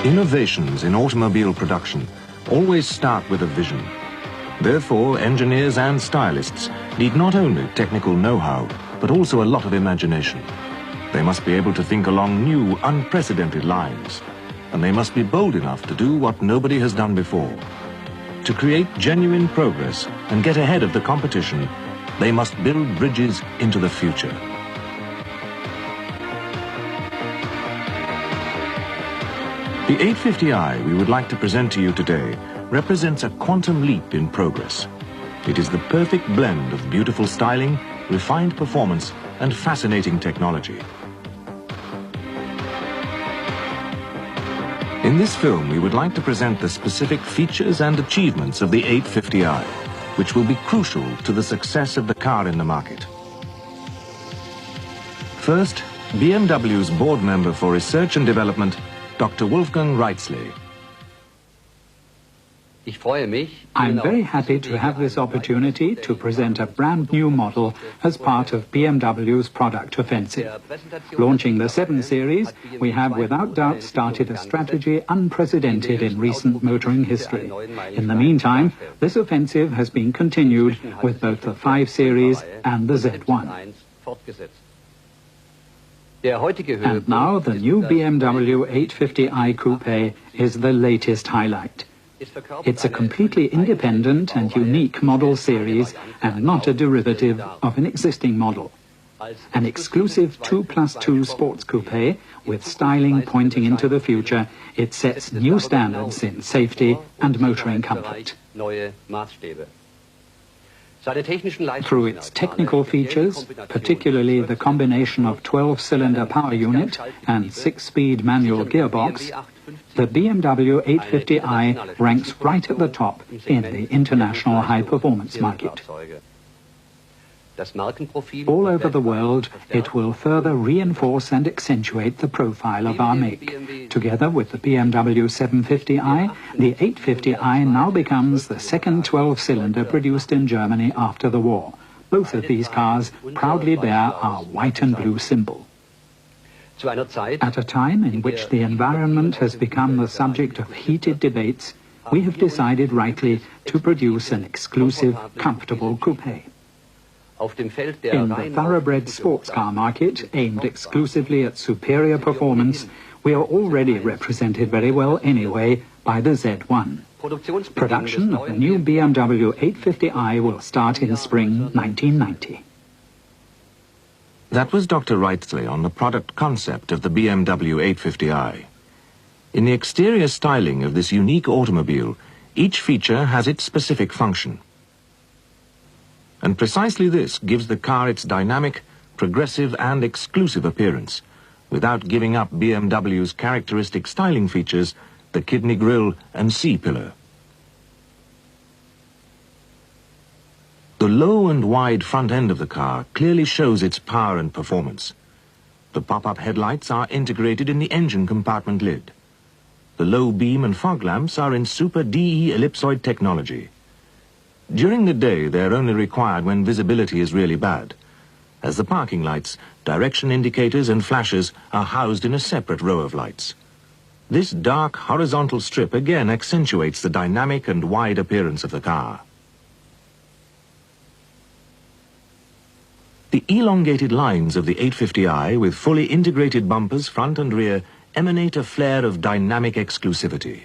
Innovations in automobile production always start with a vision. Therefore, engineers and stylists need not only technical know-how, but also a lot of imagination. They must be able to think along new, unprecedented lines, and they must be bold enough to do what nobody has done before. To create genuine progress and get ahead of the competition, they must build bridges into the future. The 850i we would like to present to you today represents a quantum leap in progress. It is the perfect blend of beautiful styling, refined performance, and fascinating technology. In this film, we would like to present the specific features and achievements of the 850i, which will be crucial to the success of the car in the market. First, BMW's board member for research and development, Dr. Wolfgang Reitzle. I'm very happy to have this opportunity to present a brand new model as part of BMW's product offensive. Launching the 7 Series, we have without doubt started a strategy unprecedented in recent motoring history. In the meantime, this offensive has been continued with both the 5 Series and the Z1. And now the new BMW 850i Coupe is the latest highlight. It's a completely independent and unique model series and not a derivative of an existing model. An exclusive 2+2 sports coupe with styling pointing into the future, it sets new standards in safety and motoring comfort. Through its technical features, particularly the combination of 12-cylinder power unit and 6-speed manual gearbox, the BMW 850i ranks right at the top in the international high-performance market. All over the world, it will further reinforce and accentuate the profile of our make. Together with the BMW 750i, the 850i now becomes the second 12-cylinder produced in Germany after the war. Both of these cars proudly bear our white and blue symbol. At a time in which the environment has become the subject of heated debates, we have decided rightly to produce an exclusive, comfortable coupe. In the thoroughbred sports car market, aimed exclusively at superior performance, we are already represented very well anyway by the Z1. Production of the new BMW 850i will start in spring 1990. That was Dr. Reitzle on the product concept of the BMW 850i. In the exterior styling of this unique automobile, each feature has its specific function. And precisely this gives the car its dynamic, progressive and exclusive appearance, without giving up BMW's characteristic styling features, the kidney grille and C-pillar. The low and wide front end of the car clearly shows its power and performance. The pop-up headlights are integrated in the engine compartment lid. The low beam and fog lamps are in Super DE ellipsoid technology. During the day, they are only required when visibility is really bad, as the parking lights, direction indicators and flashers are housed in a separate row of lights. This dark horizontal strip again accentuates the dynamic and wide appearance of the car. The elongated lines of the 850i with fully integrated bumpers front and rear emanate a flair of dynamic exclusivity.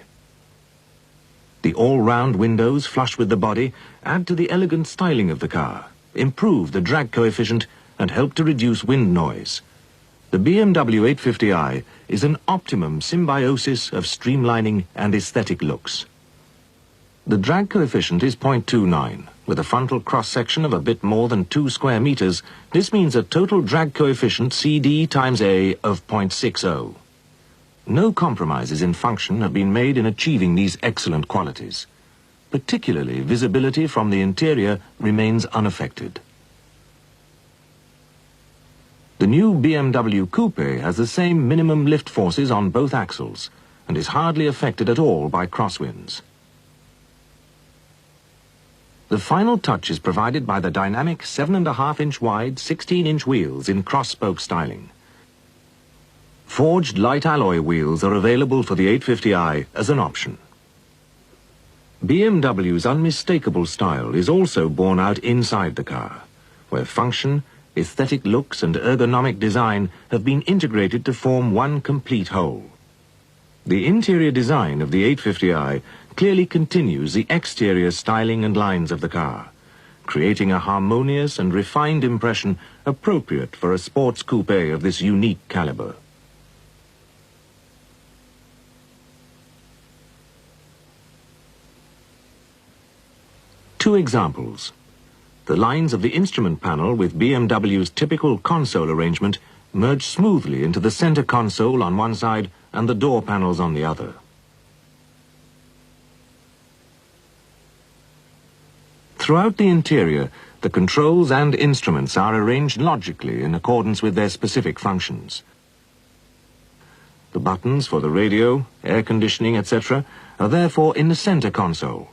The all-round windows flush with the body add to the elegant styling of the car, improve the drag coefficient and help to reduce wind noise. The BMW 850i is an optimum symbiosis of streamlining and aesthetic looks. The drag coefficient is 0.29. With a frontal cross-section of a bit more than 2 square meters, this means a total drag coefficient CD times A of 0.60. No compromises in function have been made in achieving these excellent qualities. Particularly, visibility from the interior remains unaffected. The new BMW Coupe has the same minimum lift forces on both axles and is hardly affected at all by crosswinds. The final touch is provided by the dynamic 7.5-inch wide, 16-inch wheels in cross-spoke styling. Forged light alloy wheels are available for the 850i as an option. BMW's unmistakable style is also borne out inside the car, where function, aesthetic looks and ergonomic design have been integrated to form one complete whole. The interior design of the 850i clearly continues the exterior styling and lines of the car, creating a harmonious and refined impression appropriate for a sports coupe of this unique caliber. Two examples. The lines of the instrument panel with BMW's typical console arrangement merge smoothly into the center console on one side and the door panels on the other. Throughout the interior, the controls and instruments are arranged logically in accordance with their specific functions. The buttons for the radio, air conditioning, etc. are therefore in the center console,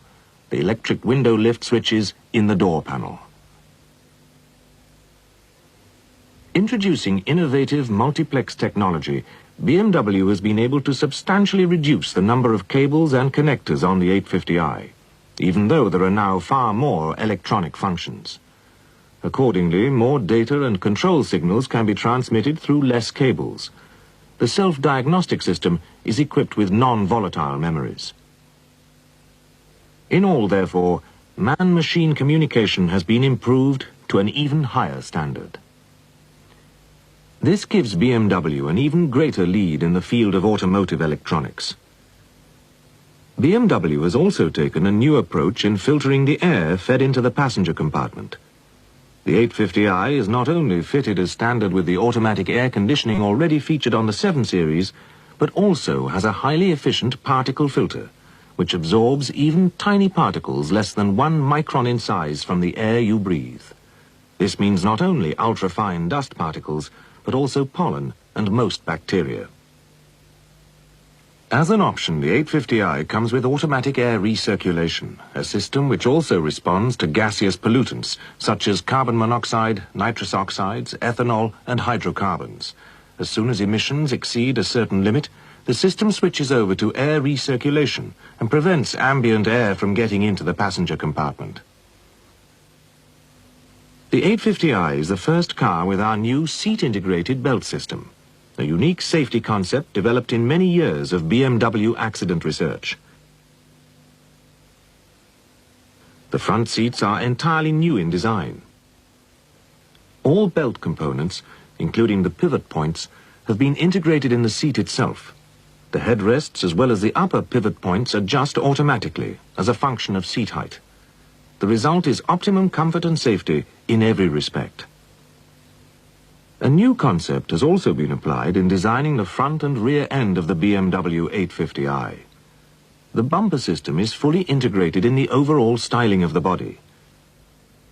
the electric window lift switches in the door panel. Introducing innovative multiplex technology, BMW has been able to substantially reduce the number of cables and connectors on the 850i, even though there are now far more electronic functions. Accordingly, more data and control signals can be transmitted through less cables. The self-diagnostic system is equipped with non-volatile memories. In all, therefore, man-machine communication has been improved to an even higher standard. This gives BMW an even greater lead in the field of automotive electronics. BMW has also taken a new approach in filtering the air fed into the passenger compartment. The 850i is not only fitted as standard with the automatic air conditioning already featured on the 7 Series, but also has a highly efficient particle filter, which absorbs even tiny particles less than 1 micron in size from the air you breathe. This means not only ultrafine dust particles, but also pollen and most bacteria. As an option, the 850i comes with automatic air recirculation, a system which also responds to gaseous pollutants such as carbon monoxide, nitrous oxides, ethanol and hydrocarbons. As soon as emissions exceed a certain limit, the system switches over to air recirculation and prevents ambient air from getting into the passenger compartment. The 850i is the first car with our new seat-integrated belt system, a unique safety concept developed in many years of BMW accident research. The front seats are entirely new in design. All belt components, including the pivot points, have been integrated in the seat itself. The headrests as well as the upper pivot points adjust automatically as a function of seat height. The result is optimum comfort and safety in every respect. A new concept has also been applied in designing the front and rear end of the BMW 850i. The bumper system is fully integrated in the overall styling of the body.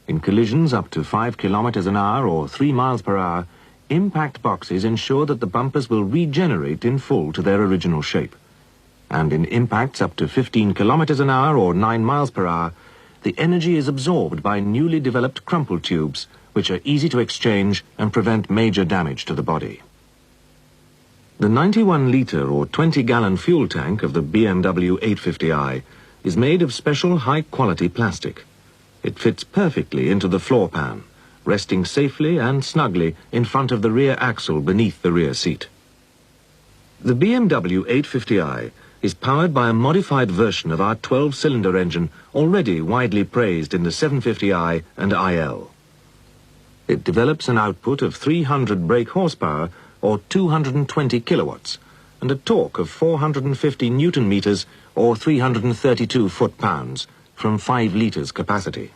In collisions up to 5 kilometers an hour or 3 miles per hour, impact boxes ensure that the bumpers will regenerate in full to their original shape. And in impacts up to 15 kilometers an hour or 9 miles per hour, the energy is absorbed by newly developed crumple tubes, which are easy to exchange and prevent major damage to the body. The 91-litre or 20-gallon fuel tank of the BMW 850i is made of special high-quality plastic. It fits perfectly into the floor pan, resting safely and snugly in front of the rear axle beneath the rear seat. The BMW 850i is powered by a modified version of our 12-cylinder engine already widely praised in the 750i and IL. It develops an output of 300 brake horsepower or 220 kilowatts and a torque of 450 newton-meters or 332 foot-pounds from 5 litres capacity.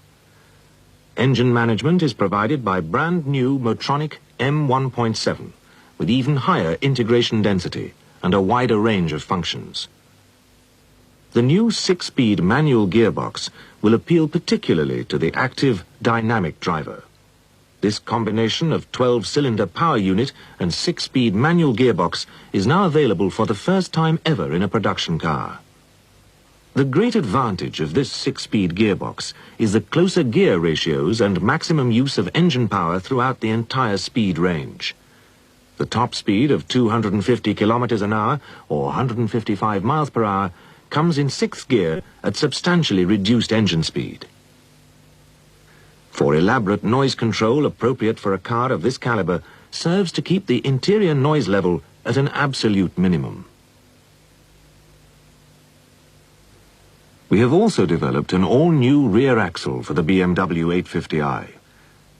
Engine management is provided by brand new Motronic M1.7 with even higher integration density and a wider range of functions. The new 6-speed manual gearbox will appeal particularly to the active, dynamic driver. This combination of 12-cylinder power unit and 6-speed manual gearbox is now available for the first time ever in a production car. The great advantage of this 6-speed gearbox is the closer gear ratios and maximum use of engine power throughout the entire speed range. The top speed of 250 kilometers an hour, or 155 miles per hour, comes in sixth gear at substantially reduced engine speed. For elaborate noise control appropriate for a car of this caliber serves to keep the interior noise level at an absolute minimum. We have also developed an all-new rear axle for the BMW 850i.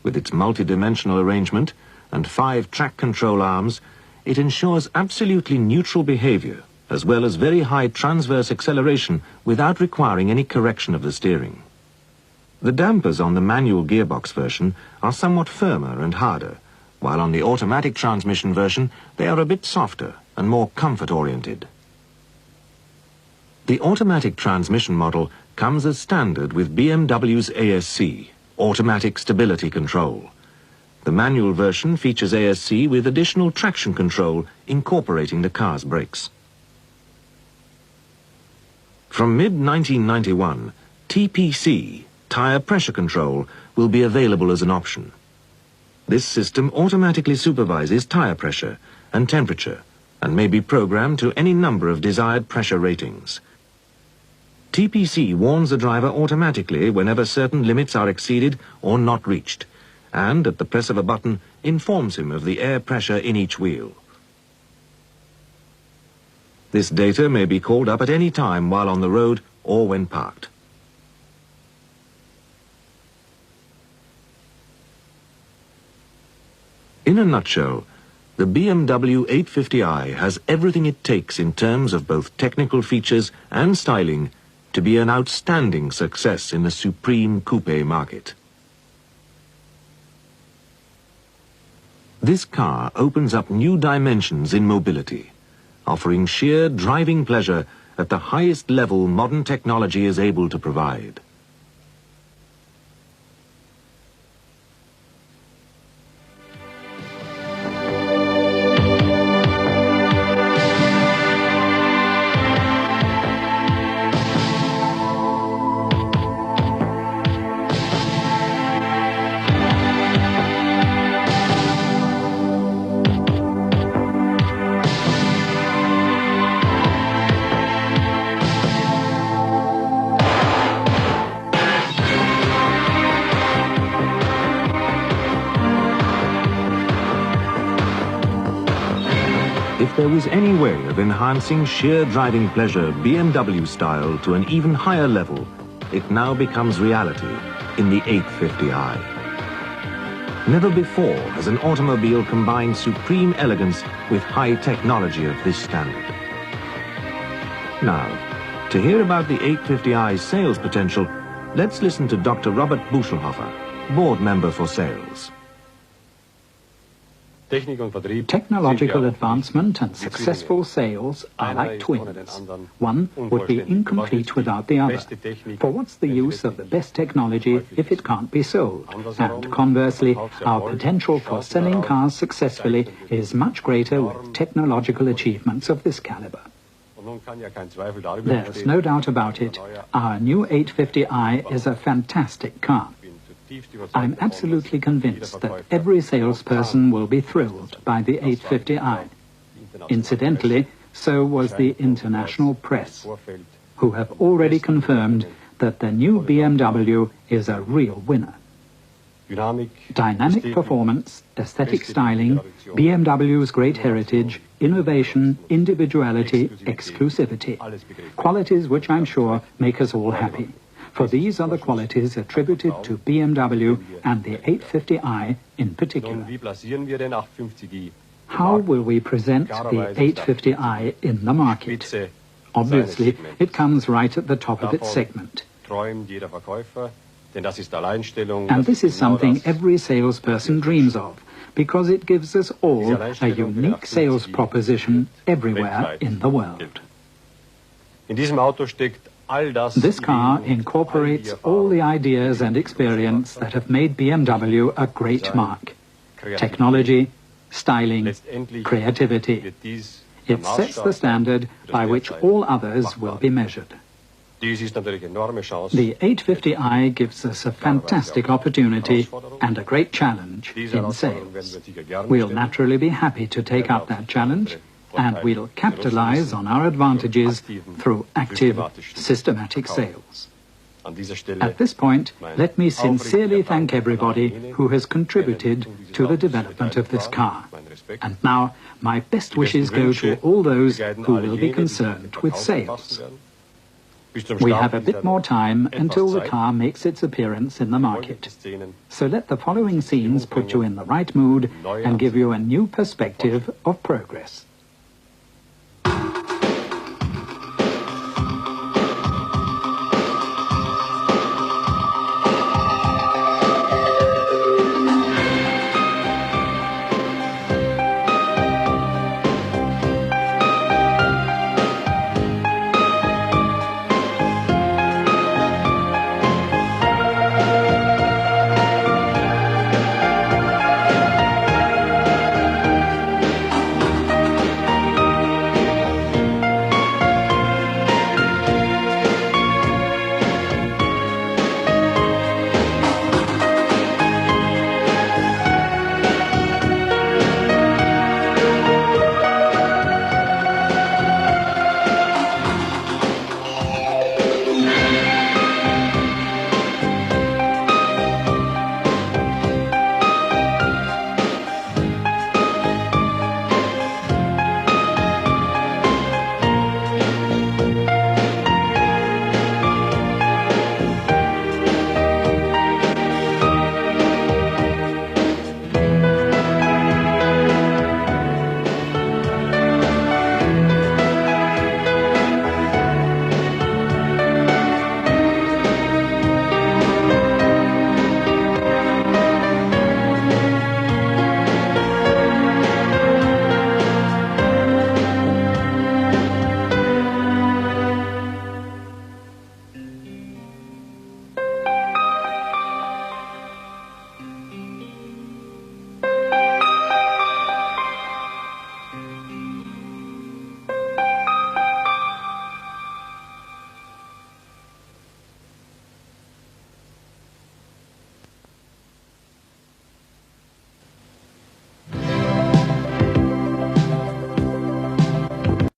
With its multi-dimensional arrangement and 5 track control arms, it ensures absolutely neutral behavior, as well as very high transverse acceleration without requiring any correction of the steering. The dampers on the manual gearbox version are somewhat firmer and harder, while on the automatic transmission version they are a bit softer and more comfort-oriented. The automatic transmission model comes as standard with BMW's ASC, Automatic Stability Control. The manual version features ASC with additional traction control incorporating the car's brakes. From mid-1991, TPC, Tire Pressure Control, will be available as an option. This system automatically supervises tire pressure and temperature and may be programmed to any number of desired pressure ratings. TPC warns the driver automatically whenever certain limits are exceeded or not reached, and at the press of a button informs him of the air pressure in each wheel. This data may be called up at any time while on the road or when parked. In a nutshell, the BMW 850i has everything it takes in terms of both technical features and styling to be an outstanding success in the supreme coupe market. This car opens up new dimensions in mobility, offering sheer driving pleasure at the highest level modern technology is able to provide. If there was any way of enhancing sheer driving pleasure BMW style to an even higher level, it now becomes reality in the 850i. Never before has an automobile combined supreme elegance with high technology of this standard. Now, to hear about the 850i's sales potential, let's listen to Dr. Robert Buschelhofer, board member for sales. Technological advancement and successful sales are like twins. One would be incomplete without the other. For what's the use of the best technology if it can't be sold? And conversely, our potential for selling cars successfully is much greater with technological achievements of this caliber. There's no doubt about it. Our new 850i is a fantastic car. I'm absolutely convinced that every salesperson will be thrilled by the 850i. Incidentally, so was the international press, who have already confirmed that the new BMW is a real winner. Dynamic performance, aesthetic styling, BMW's great heritage, innovation, individuality, exclusivity. Qualities which I'm sure make us all happy. For these are the qualities attributed to BMW and the 850i in particular. How will we present the 850i in the market? Obviously, it comes right at the top of its segment. And this is something every salesperson dreams of, because it gives us all a unique sales proposition everywhere in the world. This car incorporates all the ideas and experience that have made BMW a great mark. Technology, styling, creativity. It sets the standard by which all others will be measured. The 850i gives us a fantastic opportunity and a great challenge in sales. We'll naturally be happy to take up that challenge, and we'll capitalize on our advantages through active, systematic sales. At this point, let me sincerely thank everybody who has contributed to the development of this car. And now, my best wishes go to all those who will be concerned with sales. We have a bit more time until the car makes its appearance in the market. So let the following scenes put you in the right mood and give you a new perspective of progress.